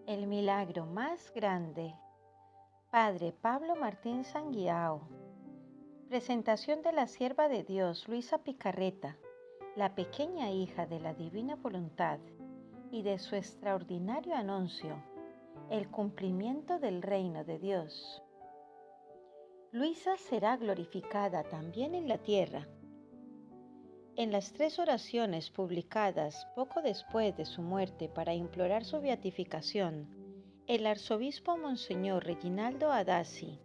El milagro más grande. Padre Pablo Martín Sanguiao. Presentación de la sierva de Dios Luisa Picarreta, la pequeña hija de la divina voluntad, y de su extraordinario anuncio, el cumplimiento del reino de Dios. Luisa será glorificada también en la tierra. En las 3 oraciones publicadas poco después de su muerte para implorar su beatificación, el arzobispo Monseñor Reginaldo Adasi,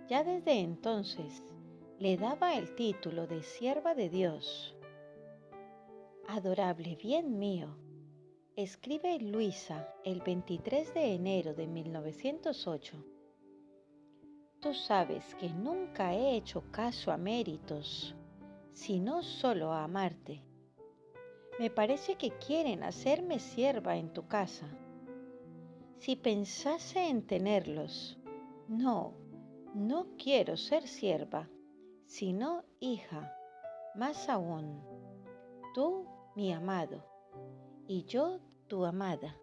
ya desde entonces, le daba el título de sierva de Dios. Adorable bien mío, escribe Luisa el 23 de enero de 1908. Tú sabes que nunca he hecho caso a méritos, sino solo a amarte. Me parece que quieren hacerme sierva en tu casa. Si pensase en tenerlos, no quiero ser sierva, sino hija, más aún, tú mi amado, y yo tu amada.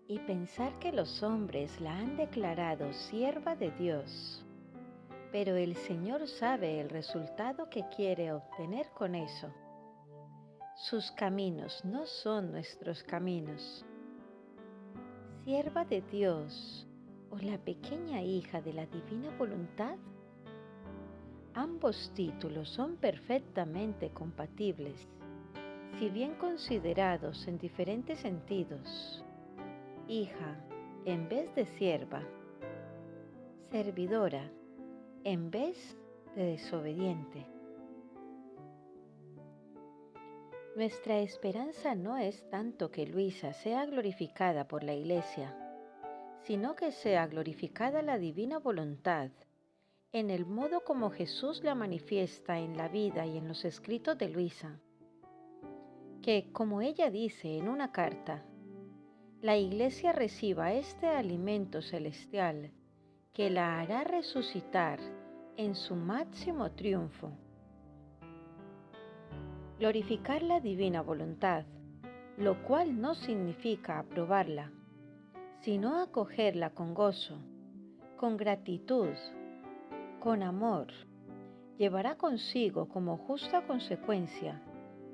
Y pensar que los hombres la han declarado sierva de Dios. Pero el Señor sabe el resultado que quiere obtener con eso. Sus caminos no son nuestros caminos. Sierva de Dios o la pequeña hija de la divina voluntad. Ambos títulos son perfectamente compatibles, si bien considerados en diferentes sentidos. Hija en vez de sierva. Servidora en vez de desobediente. Nuestra esperanza no es tanto que Luisa sea glorificada por la Iglesia, sino que sea glorificada la divina voluntad, en el modo como Jesús la manifiesta en la vida y en los escritos de Luisa. Que, como ella dice en una carta, la Iglesia reciba este alimento celestial que la hará resucitar en su máximo triunfo. Glorificar la divina voluntad, lo cual no significa aprobarla, sino acogerla con gozo, con gratitud, con amor, llevará consigo como justa consecuencia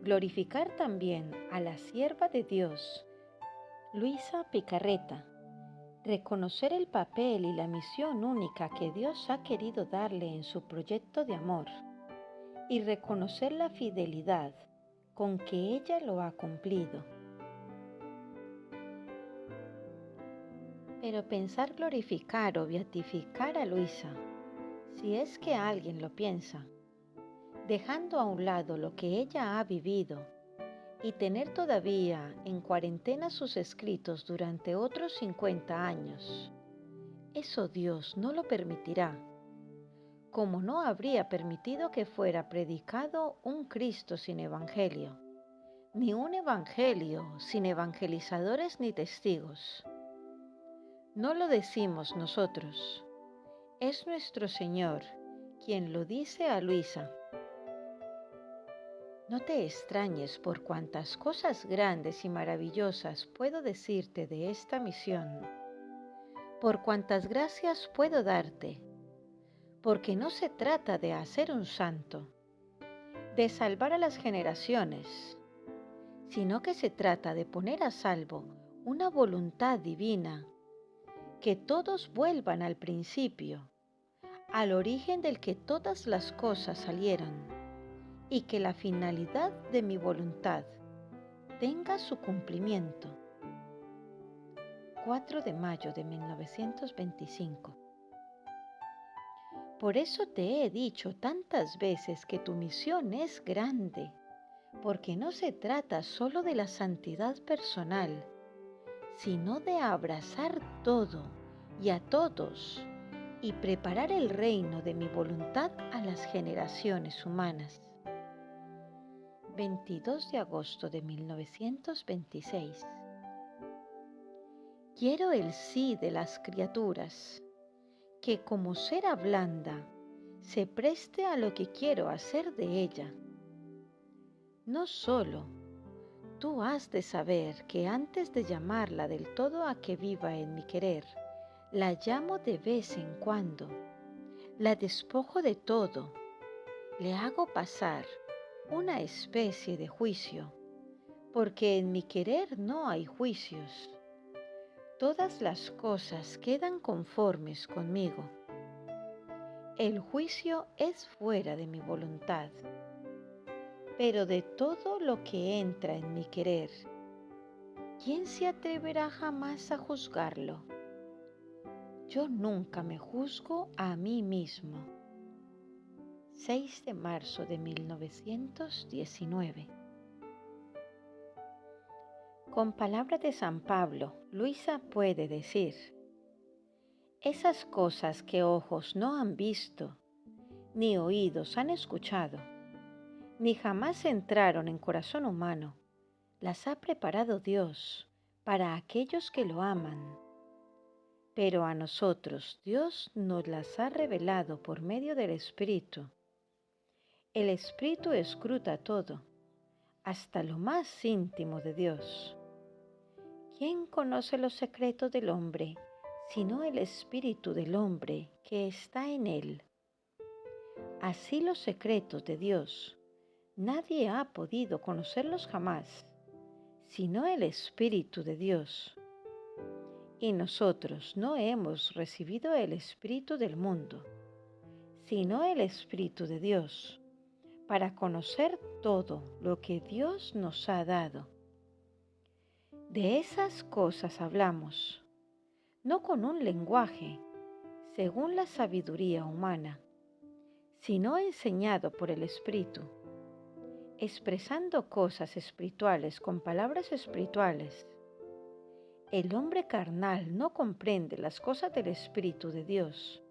glorificar también a la sierva de Dios, Luisa Picarreta, reconocer el papel y la misión única que Dios ha querido darle en su proyecto de amor y reconocer la fidelidad con que ella lo ha cumplido. Pero pensar glorificar o beatificar a Luisa, si es que alguien lo piensa, dejando a un lado lo que ella ha vivido y tener todavía en cuarentena sus escritos durante otros 50 años, eso Dios no lo permitirá, como no habría permitido que fuera predicado un Cristo sin evangelio, ni un evangelio sin evangelizadores ni testigos. No lo decimos nosotros, es nuestro Señor quien lo dice a Luisa. No te extrañes por cuantas cosas grandes y maravillosas puedo decirte de esta misión, por cuantas gracias puedo darte, porque no se trata de hacer un santo, de salvar a las generaciones, sino que se trata de poner a salvo una voluntad divina, que todos vuelvan al principio, al origen del que todas las cosas salieron, y que la finalidad de mi voluntad tenga su cumplimiento. 4 de mayo de 1925. Por eso te he dicho tantas veces que tu misión es grande, porque no se trata solo de la santidad personal, sino de abrazar todo y a todos y preparar el reino de mi voluntad a las generaciones humanas. 22 de agosto de 1926. Quiero el sí de las criaturas, que como cera blanda se preste a lo que quiero hacer de ella. No solo tú has de saber que antes de llamarla del todo a que viva en mi querer, la llamo de vez en cuando, la despojo de todo, le hago pasar una especie de juicio, porque en mi querer no hay juicios. Todas las cosas quedan conformes conmigo. El juicio es fuera de mi voluntad. Pero de todo lo que entra en mi querer, ¿quién se atreverá jamás a juzgarlo? Yo nunca me juzgo a mí mismo. 6 de marzo de 1919. Con palabras de San Pablo, Luisa puede decir: esas cosas que ojos no han visto, ni oídos han escuchado, ni jamás entraron en corazón humano, las ha preparado Dios para aquellos que lo aman. Pero a nosotros Dios nos las ha revelado por medio del Espíritu. El Espíritu escruta todo, hasta lo más íntimo de Dios. ¿Quién conoce los secretos del hombre, sino el Espíritu del hombre que está en él? Así los secretos de Dios, nadie ha podido conocerlos jamás, sino el Espíritu de Dios. Y nosotros no hemos recibido el Espíritu del mundo, sino el Espíritu de Dios, para conocer todo lo que Dios nos ha dado. De esas cosas hablamos, no con un lenguaje, según la sabiduría humana, sino enseñado por el Espíritu, expresando cosas espirituales con palabras espirituales. El hombre carnal no comprende las cosas del Espíritu de Dios.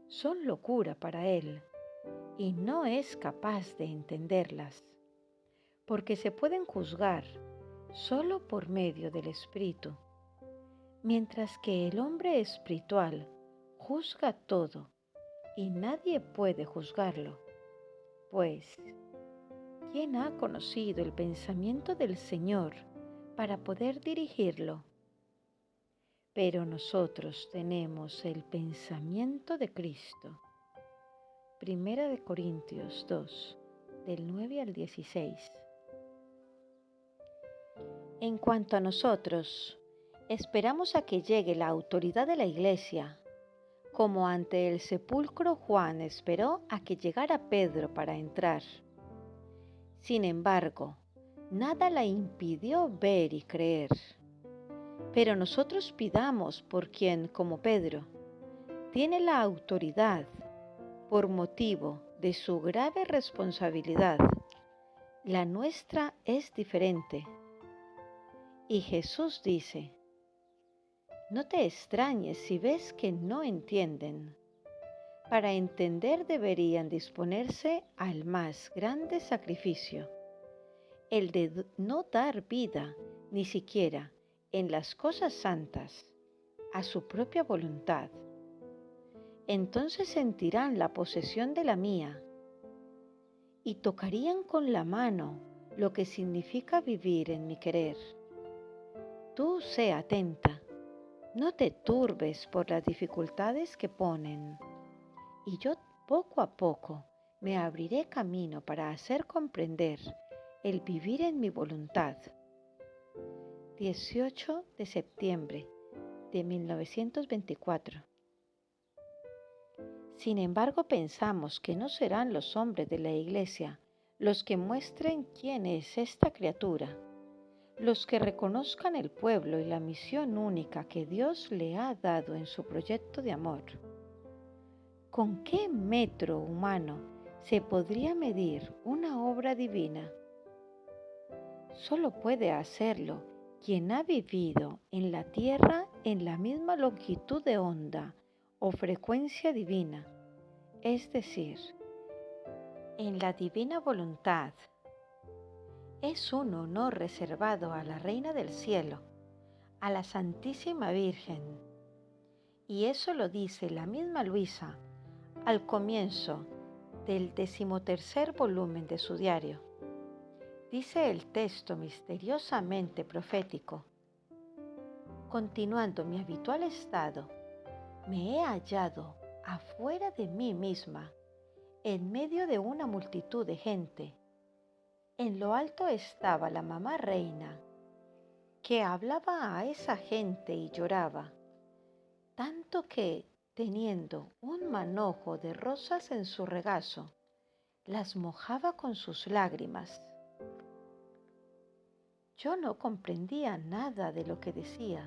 Son locura para él y no es capaz de entenderlas, porque se pueden juzgar solo por medio del Espíritu, mientras que el hombre espiritual juzga todo y nadie puede juzgarlo, pues ¿quién ha conocido el pensamiento del Señor para poder dirigirlo? Pero nosotros tenemos el pensamiento de Cristo. Primera de Corintios 2, del 9 al 16. En cuanto a nosotros, esperamos a que llegue la autoridad de la Iglesia, como ante el sepulcro Juan esperó a que llegara Pedro para entrar. Sin embargo, nada la impidió ver y creer. Pero nosotros pidamos por quien, como Pedro, tiene la autoridad por motivo de su grave responsabilidad. La nuestra es diferente. Y Jesús dice: no te extrañes si ves que no entienden. Para entender deberían disponerse al más grande sacrificio, el de no dar vida ni siquiera en las cosas santas a su propia voluntad. Entonces sentirán la posesión de la mía y tocarían con la mano lo que significa vivir en mi querer. Tú sé atenta, no te turbes por las dificultades que ponen, y yo poco a poco me abriré camino para hacer comprender el vivir en mi voluntad. 18 de septiembre de 1924. Sin embargo, pensamos que no serán los hombres de la Iglesia los que muestren quién es esta criatura, los que reconozcan el pueblo y la misión única que Dios le ha dado en su proyecto de amor. ¿Con qué metro humano se podría medir una obra divina? Solo puede hacerlo quien ha vivido en la tierra en la misma longitud de onda o frecuencia divina, es decir, en la divina voluntad. Es un honor reservado a la Reina del Cielo, a la Santísima Virgen. Y eso lo dice la misma Luisa al comienzo del 13º volumen de su diario. Dice el texto misteriosamente profético: continuando mi habitual estado, me he hallado afuera de mí misma, en medio de una multitud de gente. En lo alto estaba la mamá reina, que hablaba a esa gente y lloraba, tanto que, teniendo un manojo de rosas en su regazo, las mojaba con sus lágrimas. Yo no comprendía nada de lo que decía,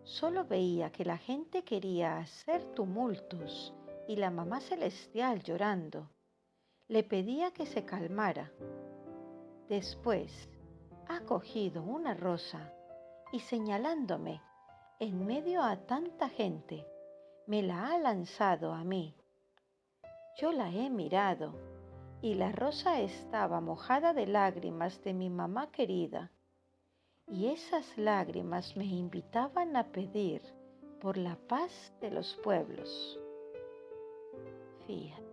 solo veía que la gente quería hacer tumultos y la mamá celestial, llorando, le pedía que se calmara. Después ha cogido una rosa y, señalándome en medio a tanta gente, me la ha lanzado a mí. Yo la he mirado y la rosa estaba mojada de lágrimas de mi mamá querida, y esas lágrimas me invitaban a pedir por la paz de los pueblos. Fíjate.